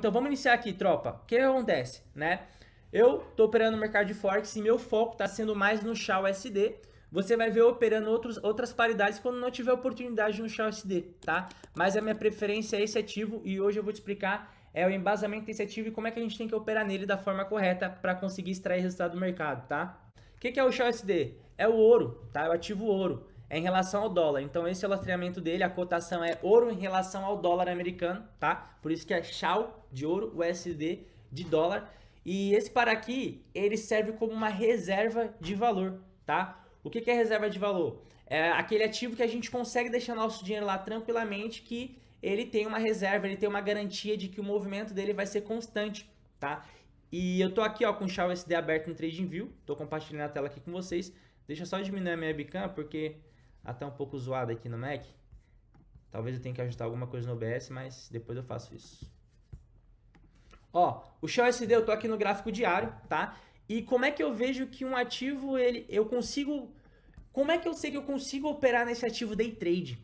Então vamos iniciar aqui, tropa. O que acontece, né? Eu tô operando no mercado de Forex e meu foco tá sendo mais no XAUSD. Você vai ver eu operando outras paridades quando não tiver oportunidade no XAUSD, tá? Mas a minha preferência é esse ativo e hoje eu vou te explicar o embasamento desse ativo e como é que a gente tem que operar nele da forma correta para conseguir extrair resultado do mercado, tá? O que é o XAUSD? É o ouro, tá? É o ativo ouro. É em relação ao dólar. Então esse é o lastreamento dele, a cotação é ouro em relação ao dólar americano, tá? Por isso que é XAU de ouro, USD de dólar. E esse par aqui, ele serve como uma reserva de valor, tá? O que é reserva de valor? É aquele ativo que a gente consegue deixar nosso dinheiro lá tranquilamente, que ele tem uma reserva, ele tem uma garantia de que o movimento dele vai ser constante, tá? E eu tô aqui, ó, com o XAUSD aberto no TradingView, tô compartilhando a tela aqui com vocês. Deixa eu só diminuir a minha webcam, porque ela tá um pouco zoada aqui no Mac. Talvez eu tenha que ajustar alguma coisa no OBS, mas depois eu faço isso. Ó, o XAUSD eu tô aqui no gráfico diário, tá? E como é que eu vejo que um ativo, eu consigo... Como é que eu sei que eu consigo operar nesse ativo day trade,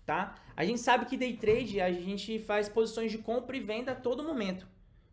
tá? A gente sabe que day trade, a gente faz posições de compra e venda a todo momento.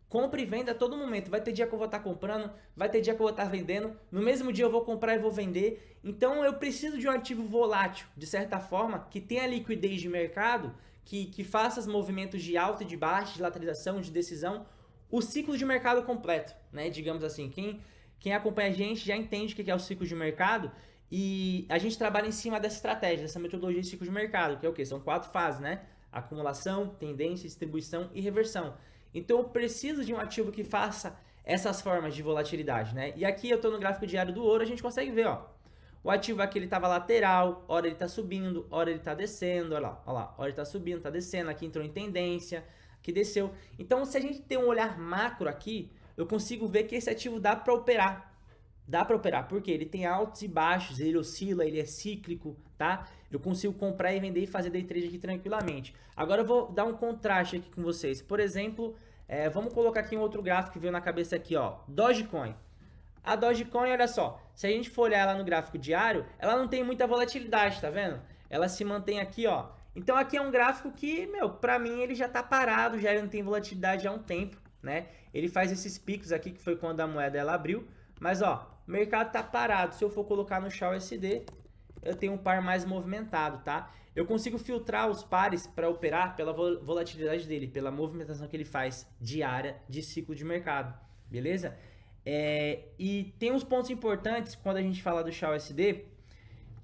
Compra e venda a todo momento. Vai ter dia que eu vou estar comprando, vai ter dia que eu vou estar vendendo. No mesmo dia eu vou comprar e vou vender. Então eu preciso de um ativo volátil, de certa forma, que tenha liquidez de mercado, que faça os movimentos de alta e de baixa, de lateralização, de decisão, o ciclo de mercado completo, né? Digamos assim, quem acompanha a gente já entende o que é o ciclo de mercado e a gente trabalha em cima dessa estratégia, dessa metodologia de ciclo de mercado, que é o quê? São 4 fases, né? Acumulação, tendência, distribuição e reversão. Então eu preciso de um ativo que faça essas formas de volatilidade, né? E aqui eu estou no gráfico diário do ouro, a gente consegue ver, ó. O ativo aqui ele estava lateral, hora ele está subindo, hora ele está descendo, olha lá, hora ele está subindo, está descendo, aqui entrou em tendência, aqui desceu. Então se a gente tem um olhar macro aqui, eu consigo ver que esse ativo dá para operar. Dá para operar, porque ele tem altos e baixos, ele oscila, ele é cíclico, tá? Eu consigo comprar e vender e fazer day trade aqui tranquilamente. Agora eu vou dar um contraste aqui com vocês. Por exemplo, vamos colocar aqui um outro gráfico que veio na cabeça aqui, ó. Dogecoin. A Dogecoin, olha só, se a gente for olhar ela no gráfico diário, ela não tem muita volatilidade, tá vendo? Ela se mantém aqui, ó. Então aqui é um gráfico que, meu, pra mim ele já tá parado, já ele não tem volatilidade há um tempo, né? Ele faz esses picos aqui, que foi quando a moeda ela abriu. Mas, ó, o mercado tá parado. Se eu for colocar no XAUSD, eu tenho um par mais movimentado, tá? Eu consigo filtrar os pares para operar pela volatilidade dele, pela movimentação que ele faz diária de ciclo de mercado, beleza? E tem uns pontos importantes quando a gente fala do XAUSD,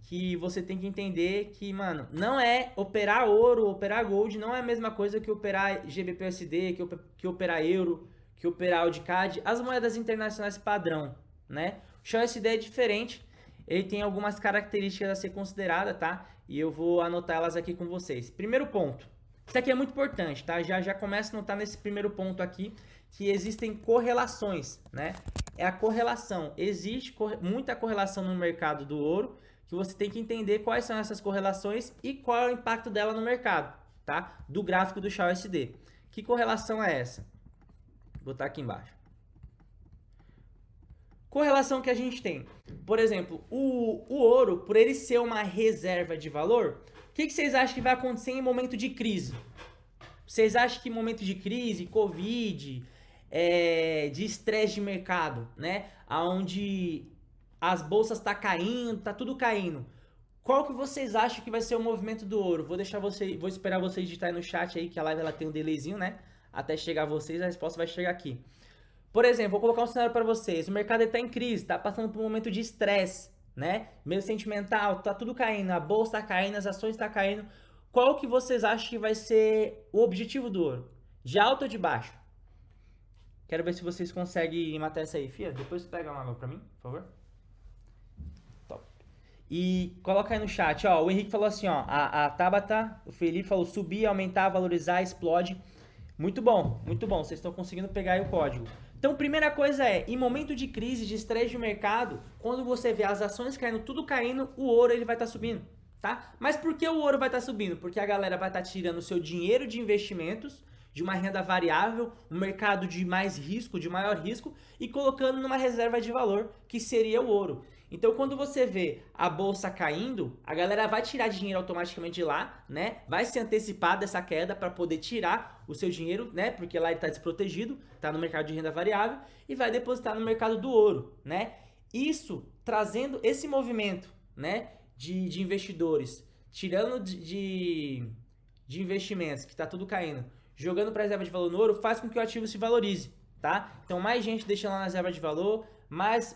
que você tem que entender que, mano, não é operar ouro, operar gold, não é a mesma coisa que operar GBP/USD, que operar euro, que operar AUD/CAD, as moedas internacionais padrão, né? O XAUSD é diferente, ele tem algumas características a ser considerada, tá? E eu vou anotar elas aqui com vocês. Primeiro ponto, isso aqui é muito importante, tá? Já começa a notar nesse primeiro ponto aqui que existem correlações, né? É a correlação, existe muita correlação no mercado do ouro, que você tem que entender quais são essas correlações e qual é o impacto dela no mercado, tá? Do gráfico do XAUSD. Que correlação é essa? Vou botar aqui embaixo. Correlação que a gente tem. Por exemplo, o ouro, por ele ser uma reserva de valor, o que vocês acham que vai acontecer em momento de crise? Vocês acham que em momento de crise, Covid, de estresse de mercado, né? Onde as bolsas tá caindo, tá tudo caindo. Qual que vocês acham que vai ser o movimento do ouro? Vou esperar vocês digitarem no chat aí, que a live ela tem um delayzinho, né? Até chegar a vocês, a resposta vai chegar aqui. Por exemplo, vou colocar um cenário para vocês. O mercado está em crise, está passando por um momento de estresse, né? Meio sentimental, tá tudo caindo, a bolsa está caindo, as ações estão caindo. Qual que vocês acham que vai ser o objetivo do ouro? De alto ou de baixo? Quero ver se vocês conseguem matar essa aí. Fia, depois pega uma água para mim, por favor. Top. E coloca aí no chat, ó. O Henrique falou assim, ó. A Tabata, o Felipe falou subir, aumentar, valorizar, explode. Muito bom, vocês estão conseguindo pegar aí o código. Então, primeira coisa em momento de crise, de estresse de mercado, quando você vê as ações caindo, tudo caindo, o ouro ele vai estar subindo, tá? Mas por que o ouro vai estar subindo? Porque a galera vai estar tirando o seu dinheiro de investimentos, de uma renda variável, um mercado de mais risco, de maior risco, e colocando numa reserva de valor, que seria o ouro. Então, quando você vê a bolsa caindo, a galera vai tirar dinheiro automaticamente de lá, né? Vai se antecipar dessa queda para poder tirar o seu dinheiro, né? Porque lá ele está desprotegido, está no mercado de renda variável e vai depositar no mercado do ouro, né? Isso trazendo esse movimento, né? De investidores, tirando de investimentos, que está tudo caindo, jogando para reserva de valor no ouro, faz com que o ativo se valorize, tá? Então, mais gente deixa lá na reserva de valor, mais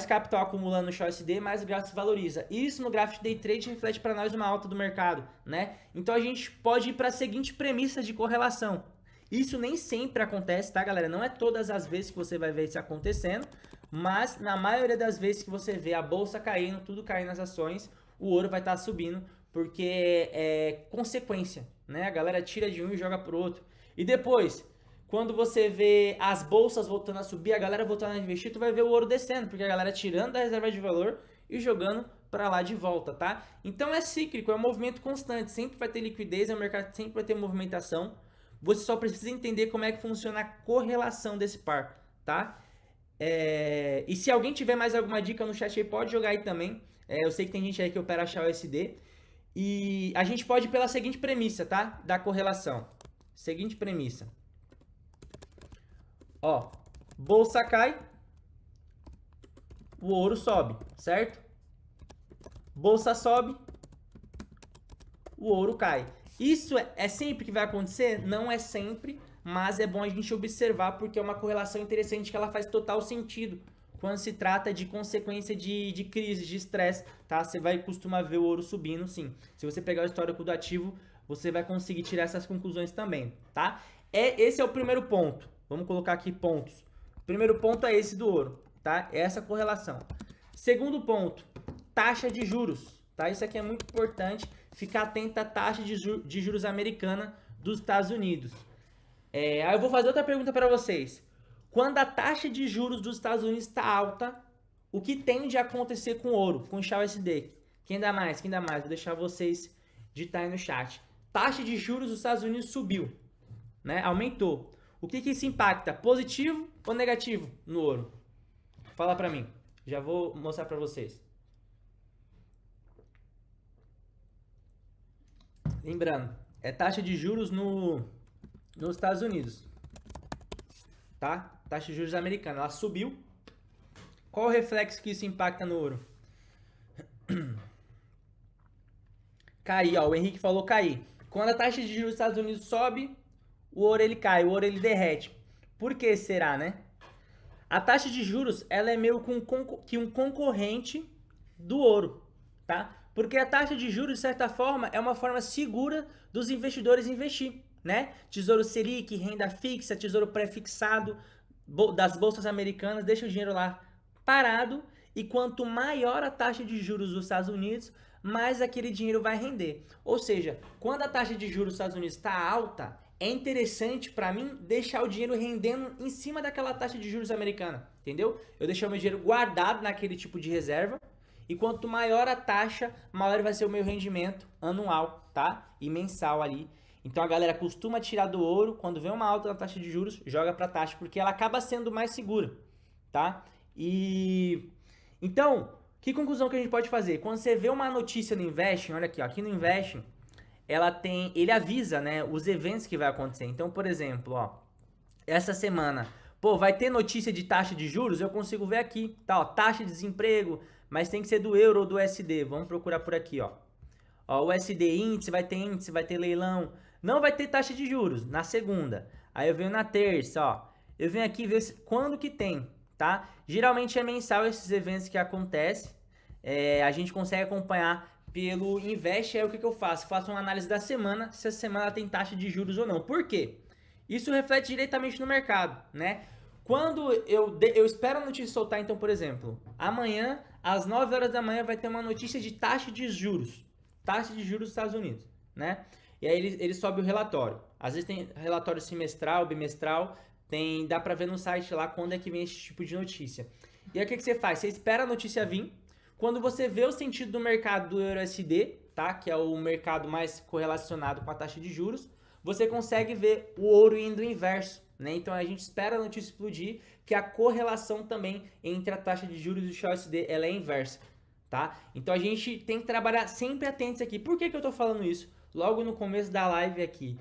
capital acumulando no XAUSD, mais o gráfico se valoriza. Isso no gráfico de day trade reflete para nós uma alta do mercado, né? Então a gente pode ir para a seguinte premissa de correlação. Isso nem sempre acontece, tá, galera? Não é todas as vezes que você vai ver isso acontecendo, mas na maioria das vezes que você vê a bolsa caindo, tudo caindo nas ações, o ouro vai estar subindo, porque é consequência, né? A galera tira de um e joga pro outro. E depois, quando você vê as bolsas voltando a subir, a galera voltando a investir, tu vai ver o ouro descendo, porque a galera tirando da reserva de valor e jogando para lá de volta, tá? Então é cíclico, é um movimento constante, sempre vai ter liquidez, o mercado sempre vai ter movimentação. Você só precisa entender como é que funciona a correlação desse par, tá? E se alguém tiver mais alguma dica no chat aí, pode jogar aí também. Eu sei que tem gente aí que opera XAUSD. E a gente pode ir pela seguinte premissa, tá? Da correlação. Seguinte premissa. Ó, bolsa cai, o ouro sobe, certo? Bolsa sobe, o ouro cai. Isso é sempre que vai acontecer? Não é sempre, mas é bom a gente observar porque é uma correlação interessante que ela faz total sentido quando se trata de consequência de crise, de estresse, tá? Você vai costumar ver o ouro subindo, sim. Se você pegar o histórico do ativo, você vai conseguir tirar essas conclusões também, tá? Esse é o primeiro ponto. Vamos colocar aqui pontos. O primeiro ponto é esse do ouro, tá? É essa correlação. Segundo ponto, taxa de juros, tá? Isso aqui é muito importante, ficar atento à taxa de juros americana dos Estados Unidos. Aí eu vou fazer outra pergunta para vocês. Quando a taxa de juros dos Estados Unidos está alta, o que tende a acontecer com o ouro, com o XAUSD? Quem dá mais? Quem dá mais? Vou deixar vocês digitar aí no chat. Taxa de juros dos Estados Unidos subiu, né? Aumentou. O que isso impacta? Positivo ou negativo no ouro? Fala para mim. Já vou mostrar para vocês. Lembrando, é taxa de juros nos Estados Unidos, tá? Taxa de juros americana, ela subiu. Qual o reflexo que isso impacta no ouro? Cair, ó, o Henrique falou cair. Quando a taxa de juros dos Estados Unidos sobe, o ouro ele cai, o ouro ele derrete. Por que será, né? A taxa de juros, ela é meio que um concorrente do ouro, tá? Porque a taxa de juros, de certa forma, é uma forma segura dos investidores investir, né? Tesouro Selic, renda fixa, tesouro pré-fixado das bolsas americanas, deixa o dinheiro lá parado e quanto maior a taxa de juros dos Estados Unidos, mais aquele dinheiro vai render. Ou seja, quando a taxa de juros dos Estados Unidos está alta, é interessante para mim deixar o dinheiro rendendo em cima daquela taxa de juros americana, entendeu? Eu deixar o meu dinheiro guardado naquele tipo de reserva e quanto maior a taxa, maior vai ser o meu rendimento anual, tá? E mensal ali. Então a galera costuma tirar do ouro, quando vê uma alta na taxa de juros, joga para taxa, porque ela acaba sendo mais segura, tá? Então, que conclusão que a gente pode fazer? Quando você vê uma notícia no Investing, olha aqui, ó, aqui no Investing, ele avisa, né, os eventos que vai acontecer. Então, por exemplo, ó, essa semana, pô, vai ter notícia de taxa de juros, eu consigo ver aqui, tá, ó, taxa de desemprego, mas tem que ser do euro ou do USD. Vamos procurar por aqui, ó. Ó, o USD índice, vai ter leilão. Não vai ter taxa de juros na segunda. Aí eu venho na terça, ó. Eu venho aqui ver quando que tem, tá? Geralmente é mensal esses eventos que acontecem. A gente consegue acompanhar pelo Invest. Aí o que eu faço? Faço uma análise da semana, se a semana tem taxa de juros ou não. Por quê? Isso reflete diretamente no mercado, né? Quando eu espero a notícia soltar, então, por exemplo, amanhã, às 9 horas da manhã, vai ter uma notícia de taxa de juros. Taxa de juros dos Estados Unidos, né? E aí ele sobe o relatório. Às vezes tem relatório semestral, bimestral, dá pra ver no site lá quando é que vem esse tipo de notícia. E aí o que você faz? Você espera a notícia vir. Quando você vê o sentido do mercado do EURUSD, tá? Que é o mercado mais correlacionado com a taxa de juros, você consegue ver o ouro indo inverso, né? Então a gente espera a notícia explodir, que a correlação também entre a taxa de juros e o Shell USD ela é inversa, tá? Então a gente tem que trabalhar sempre atentos aqui. Por que que eu tô falando isso? Logo no começo da live aqui,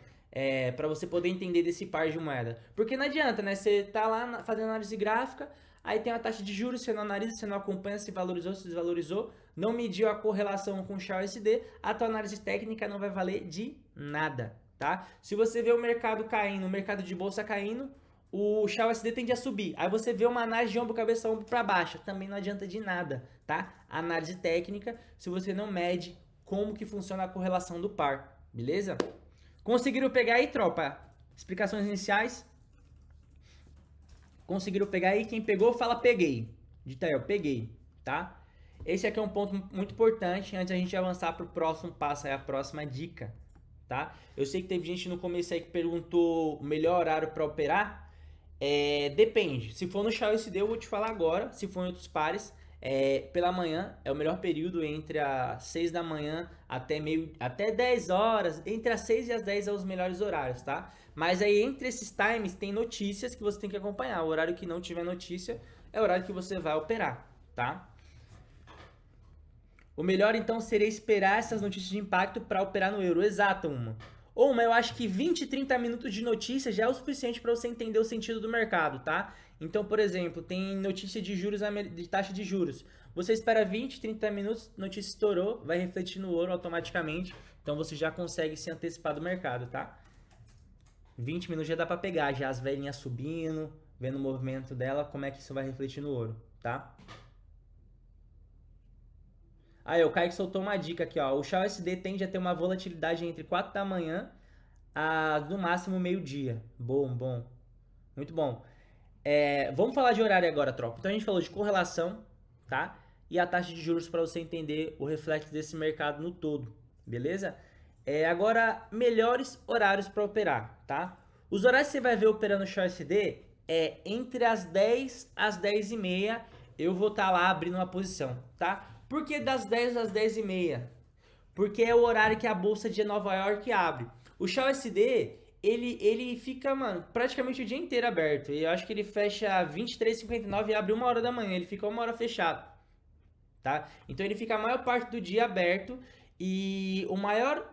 para você poder entender desse par de moeda. Porque não adianta, né? Você tá lá fazendo análise gráfica, aí tem a taxa de juros, você não analisa, você não acompanha se valorizou, se desvalorizou, não mediu a correlação com o Shell USD, a tua análise técnica não vai valer de nada, tá? Se você vê o mercado caindo, o mercado de bolsa caindo, o Shell USD tende a subir. Aí você vê uma análise de ombro, cabeça, ombro para baixo, também não adianta de nada, tá? Análise técnica, se você não mede como que funciona a correlação do par, beleza? Conseguiram pegar aí, tropa? Explicações iniciais? Conseguiram pegar aí? Quem pegou, fala peguei. Dita aí, eu peguei, tá? Esse aqui é um ponto muito importante antes da gente avançar para o próximo passo, a próxima dica, tá? Eu sei que teve gente no começo aí que perguntou o melhor horário para operar. Depende. Se for no Shell USD, eu vou te falar agora. Se for em outros pares, pela manhã é o melhor período, entre as 6 da manhã até 10 horas. Entre as 6 e as 10 é os melhores horários, tá? Mas aí entre esses times tem notícias que você tem que acompanhar. O horário que não tiver notícia é o horário que você vai operar, tá? O melhor então seria esperar essas notícias de impacto para operar no euro. Exato, mas eu acho que 20, 30 minutos de notícia já é o suficiente para você entender o sentido do mercado, tá? Então, por exemplo, tem notícia de juros, de taxa de juros. Você espera 20, 30 minutos, notícia estourou, vai refletir no ouro automaticamente. Então você já consegue se antecipar do mercado, tá? 20 minutos já dá para pegar, já as velhinhas subindo, vendo o movimento dela, como é que isso vai refletir no ouro, tá? Aí, o Kaique soltou uma dica aqui, ó. O Shell USD tende a ter uma volatilidade entre 4 da manhã a, no máximo, meio-dia. Bom. Muito bom. Vamos falar de horário agora, tropa. Então, a gente falou de correlação, tá? E a taxa de juros para você entender o reflexo desse mercado no todo, beleza? Agora, melhores horários para operar, tá? Os horários que você vai ver operando o Shell USD entre as 10 às 10 e meia. Eu vou estar lá abrindo uma posição, tá? Por que das 10 às 10 e meia? Porque é o horário que a bolsa de Nova York abre. O Shell USD, ele fica, mano, praticamente o dia inteiro aberto. E eu acho que ele fecha 23h59 e abre 1 hora da manhã. Ele fica 1 hora fechado, tá? Então ele fica a maior parte do dia aberto. E o maior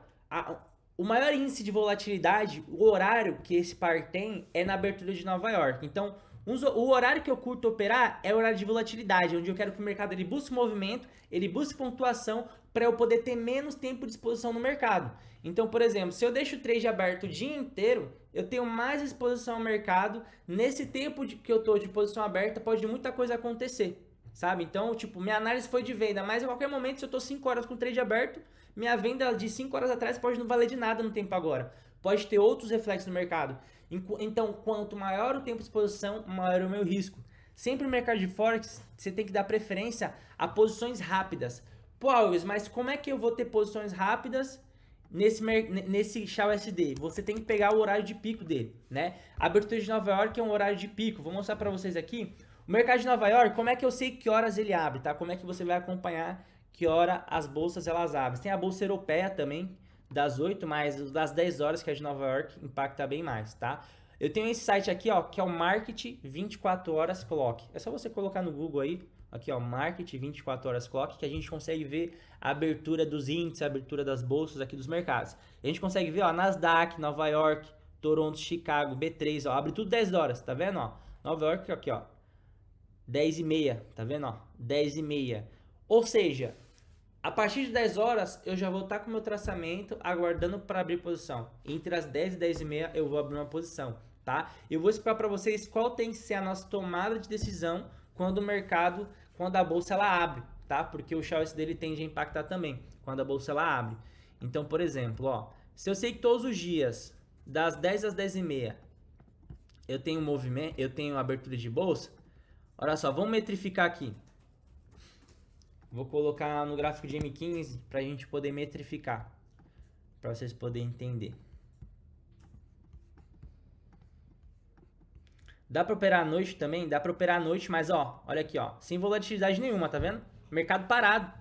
índice de volatilidade, o horário que esse par tem é na abertura de Nova York. Então, o horário que eu curto operar é o horário de volatilidade, onde eu quero que o mercado ele busque movimento, ele busque pontuação para eu poder ter menos tempo de exposição no mercado. Então, por exemplo, se eu deixo o trade aberto o dia inteiro, eu tenho mais exposição ao mercado. Nesse tempo que eu estou de posição aberta, pode muita coisa acontecer, sabe? Então, tipo, minha análise foi de venda, mas a qualquer momento, se eu estou 5 horas com o trade aberto, minha venda de 5 horas atrás pode não valer de nada no tempo agora. Pode ter outros reflexos no mercado. Então, quanto maior o tempo de exposição, maior o meu risco. Sempre no mercado de Forex, você tem que dar preferência a posições rápidas. Pô, Alves, mas como é que eu vou ter posições rápidas nesse Shell USD? Você tem que pegar o horário de pico dele, né? A abertura de Nova York é um horário de pico. Vou mostrar para vocês aqui. O mercado de Nova York, como é que eu sei que horas ele abre, tá? Como é que você vai acompanhar que hora as bolsas elas abrem? Tem a bolsa europeia também, das 8, mas das 10 horas, que é de Nova York, impacta bem mais, tá? Eu tenho esse site aqui, ó, que é o Market 24 Horas Clock. É só você colocar no Google aí, aqui, ó, Market 24 Horas Clock, que a gente consegue ver a abertura dos índices, a abertura das bolsas aqui dos mercados. A gente consegue ver, ó, Nasdaq, Nova York, Toronto, Chicago, B3, ó, abre tudo 10 horas, tá vendo, ó? Nova York aqui, ó, 10h30, tá vendo, ó? 10h30. Ou seja, a partir de 10 horas, eu já vou estar com o meu traçamento aguardando para abrir posição. Entre as 10 e 10h30, eu vou abrir uma posição, tá? Eu vou explicar para vocês qual tem que ser a nossa tomada de decisão quando o mercado, quando a bolsa ela abre, tá? Porque o Shell USD dele tende a impactar também quando a bolsa ela abre. Então, por exemplo, ó, se eu sei que todos os dias, das 10 às 10h30, eu tenho movimento, eu tenho abertura de bolsa, olha só, vamos metrificar aqui. Vou colocar no gráfico de M15 para a gente poder metrificar, para vocês poderem entender. Dá para operar à noite também? Dá para operar à noite, mas ó, olha aqui, ó, sem volatilidade nenhuma, tá vendo? Mercado parado.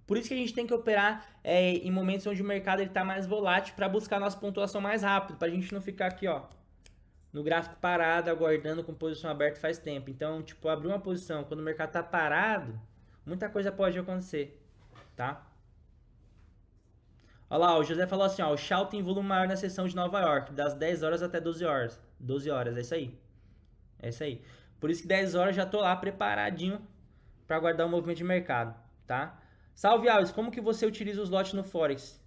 Por isso que a gente tem que operar em momentos onde o mercado está mais volátil para buscar a nossa pontuação mais rápido, para a gente não ficar aqui, ó, no gráfico parado, aguardando com posição aberta faz tempo. Então, tipo, abrir uma posição quando o mercado tá parado, muita coisa pode acontecer, tá? Olha lá, o José falou assim, ó, o Shaw tem volume maior na sessão de Nova York, das 10 horas até 12 horas. 12 horas, é isso aí. É isso aí. Por isso que 10 horas já tô lá preparadinho para aguardar o movimento de mercado, tá? Salve, Alves, como que você utiliza os lotes no Forex?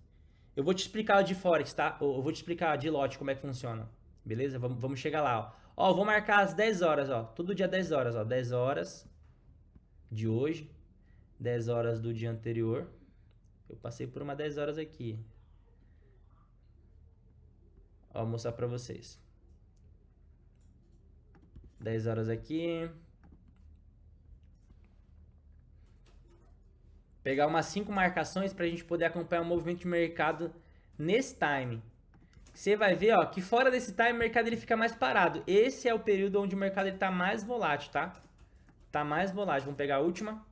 Eu vou te explicar de Forex, tá? Eu vou te explicar de lote como é que funciona. Beleza? Vamos chegar lá, ó. Ó, vou marcar as 10 horas, ó. Todo dia 10 horas, ó. 10 horas de hoje, 10 horas do dia anterior. Eu passei por uma 10 horas aqui. Ó, vou mostrar pra vocês. 10 horas aqui. Pegar umas 5 marcações pra gente poder acompanhar o movimento de mercado nesse time. Você vai ver, ó, que fora desse time o mercado ele fica mais parado. Esse é o período onde o mercado ele tá mais volátil, tá? Tá mais volátil. Vamos pegar a última.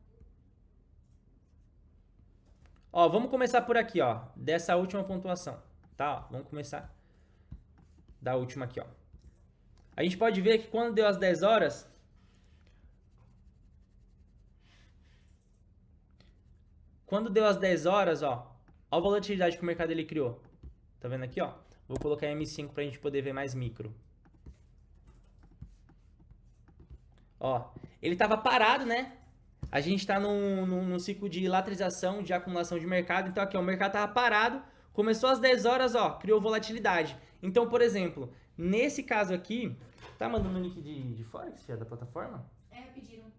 Ó, vamos começar por aqui, ó, dessa última pontuação, tá? Ó, vamos começar da última aqui, ó. A gente pode ver que quando deu as 10 horas, ó a volatilidade que o mercado ele criou. Tá vendo aqui, ó? Vou colocar M5 pra gente poder ver mais micro. Ó, ele tava parado, né? A gente tá num ciclo de lateralização, de acumulação de mercado. Então aqui, ó, o mercado tava parado, começou às 10 horas, ó, criou volatilidade. Então, por exemplo, nesse caso aqui, tá mandando o link de Forex, da plataforma? É, pediram.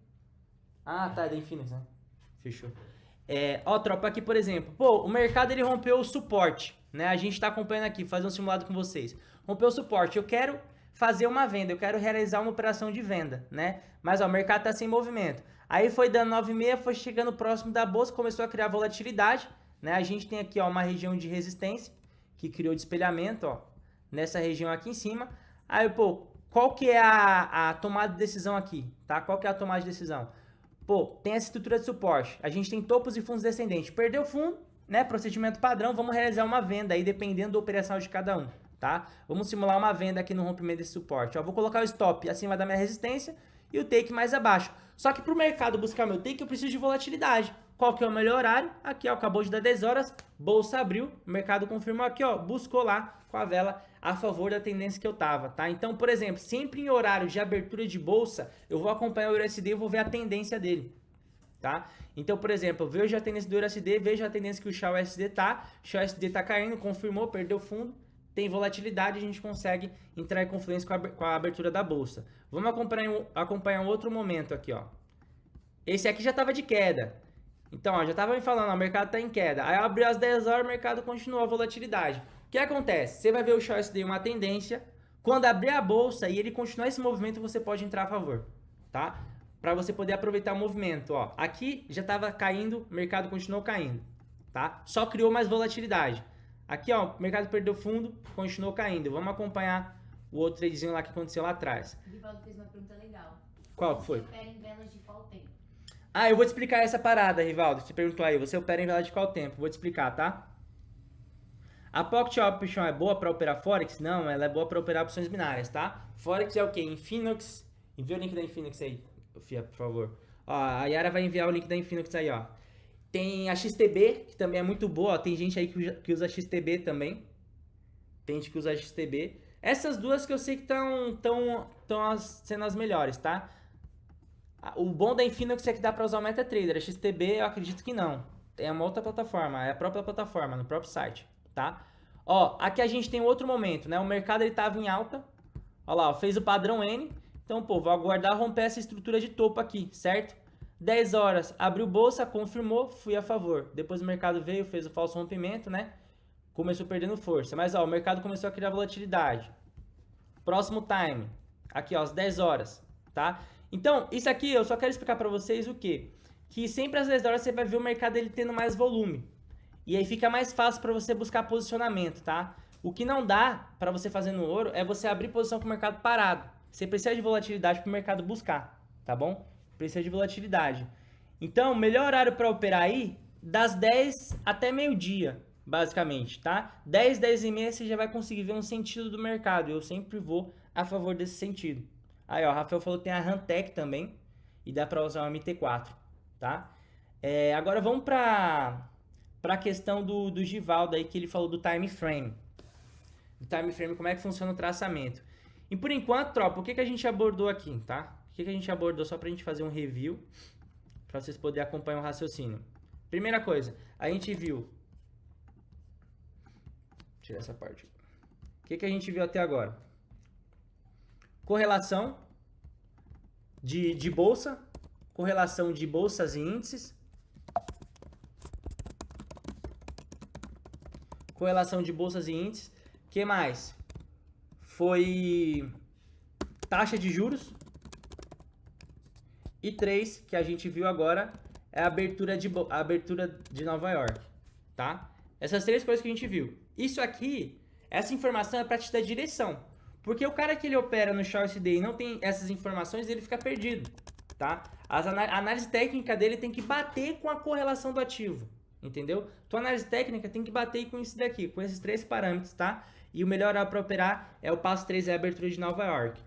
Ah, tá, é da Infinix, né? Fechou. Ó, tropa, aqui, por exemplo, pô, o mercado ele rompeu o suporte, né? A gente tá acompanhando aqui, fazer um simulado com vocês. Rompeu o suporte, eu quero fazer uma venda, eu quero realizar uma operação de venda, né? Mas, ó, o mercado tá sem movimento. Aí foi dando 9,6, foi chegando próximo da bolsa, começou a criar volatilidade, né? A gente tem aqui, ó, uma região de resistência, que criou de espelhamento, ó, nessa região aqui em cima. Aí, pô, qual que é a tomada de decisão aqui, tá? Qual que é a tomada de decisão? Pô, tem essa estrutura de suporte. A gente tem topos e fundos descendentes. Perdeu o fundo, né? Procedimento padrão, vamos realizar uma venda aí, dependendo da operação de cada um, tá? Vamos simular uma venda aqui no rompimento desse suporte. Ó, vou colocar o stop acima da minha resistência e o take mais abaixo. Só que para o mercado buscar meu take, eu preciso de volatilidade. Qual que é o melhor horário? Aqui, ó, acabou de dar 10 horas, bolsa abriu, o mercado confirmou aqui, ó, buscou lá com a vela a favor da tendência que eu tava, tá? Então, por exemplo, sempre em horário de abertura de bolsa, eu vou acompanhar o USD e vou ver a tendência dele, tá? Então, por exemplo, eu vejo a tendência do USD, vejo a tendência que o Shaw USD tá, o Shaw USD tá caindo, confirmou, perdeu fundo, tem volatilidade, a gente consegue entrar em confluência com a abertura da bolsa. Vamos acompanhar um outro momento aqui, ó. Esse aqui já tava de queda. Então, ó, já tava me falando, ó, o mercado tá em queda. Aí abriu às 10 horas, o mercado continuou a volatilidade. O que acontece? Você vai ver o Shaw USD uma tendência. Quando abrir a bolsa e ele continuar esse movimento, você pode entrar a favor, tá? Para você poder aproveitar o movimento, ó. Aqui já tava caindo, o mercado continuou caindo, tá? Só criou mais volatilidade. Aqui, ó, o mercado perdeu fundo, continuou caindo. Vamos acompanhar o outro tradezinho lá que aconteceu lá atrás. O Rivaldo fez uma pergunta legal. Qual que foi? Você opera em velas de qual tempo? Ah, eu vou te explicar essa parada, Rivaldo. Você perguntou aí, você opera em vela de qual tempo? Vou te explicar, tá? A Pocket Option é boa para operar Forex? Não, ela é boa para operar opções binárias, tá? Forex é o quê? Infinix. Envia o link da Infinix aí, Fia, por favor. Ó, a Yara vai enviar o link da Infinix aí, ó. Tem a XTB, que também é muito boa. Ó. Tem gente aí que usa XTB também. Tem gente que usa XTB. Essas duas que eu sei que estão sendo as melhores, tá? O bom da Infinix é que dá para usar o MetaTrader. A XTB eu acredito que não. É uma outra plataforma, é a própria plataforma, no próprio site, tá? Ó, aqui a gente tem outro momento, né? O mercado ele tava em alta. Ó lá, ó, fez o padrão N. Então, pô, vou aguardar romper essa estrutura de topo aqui, certo? 10 horas, abriu bolsa, confirmou, fui a favor. Depois o mercado veio, fez o falso rompimento, né? Começou perdendo força. Mas, ó, o mercado começou a criar volatilidade. Próximo time. Aqui, ó, às 10 horas, tá? Então, isso aqui eu só quero explicar para vocês o quê? Que sempre às 10 horas você vai ver o mercado ele tendo mais volume. E aí fica mais fácil para você buscar posicionamento, tá? O que não dá para você fazer no ouro é você abrir posição com o mercado parado. Você precisa de volatilidade para o mercado buscar, tá bom? Precisa de volatilidade. Então, o melhor horário para operar aí, das 10 até meio-dia, basicamente, tá? 10, 10 e meia você já vai conseguir ver um sentido do mercado. Eu sempre vou a favor desse sentido. Aí, ó, o Rafael falou que tem a Rantec também e dá para usar o MT4, tá? Agora vamos para a questão do Givaldo aí, que ele falou do time frame. O time frame, como é que funciona o traçamento. E por enquanto, tropa, o que a gente abordou aqui, tá? O que a gente abordou só pra gente fazer um review, pra vocês poderem acompanhar o raciocínio. Primeira coisa, a gente viu... Vou tirar essa parte. O que a gente viu até agora? Correlação de bolsa, correlação de bolsas e índices, correlação de bolsas e índices. Que mais? Foi taxa de juros. E 3, que a gente viu agora, é a abertura de Nova York, tá? Essas 3 coisas que a gente viu. Isso aqui, essa informação é para te dar direção. Porque o cara que ele opera no ShortSD e não tem essas informações, ele fica perdido, tá? A análise técnica dele tem que bater com a correlação do ativo, entendeu? Tua análise técnica tem que bater com isso daqui, com esses 3 parâmetros, tá? E o melhor para operar é o passo 3, é a abertura de Nova York.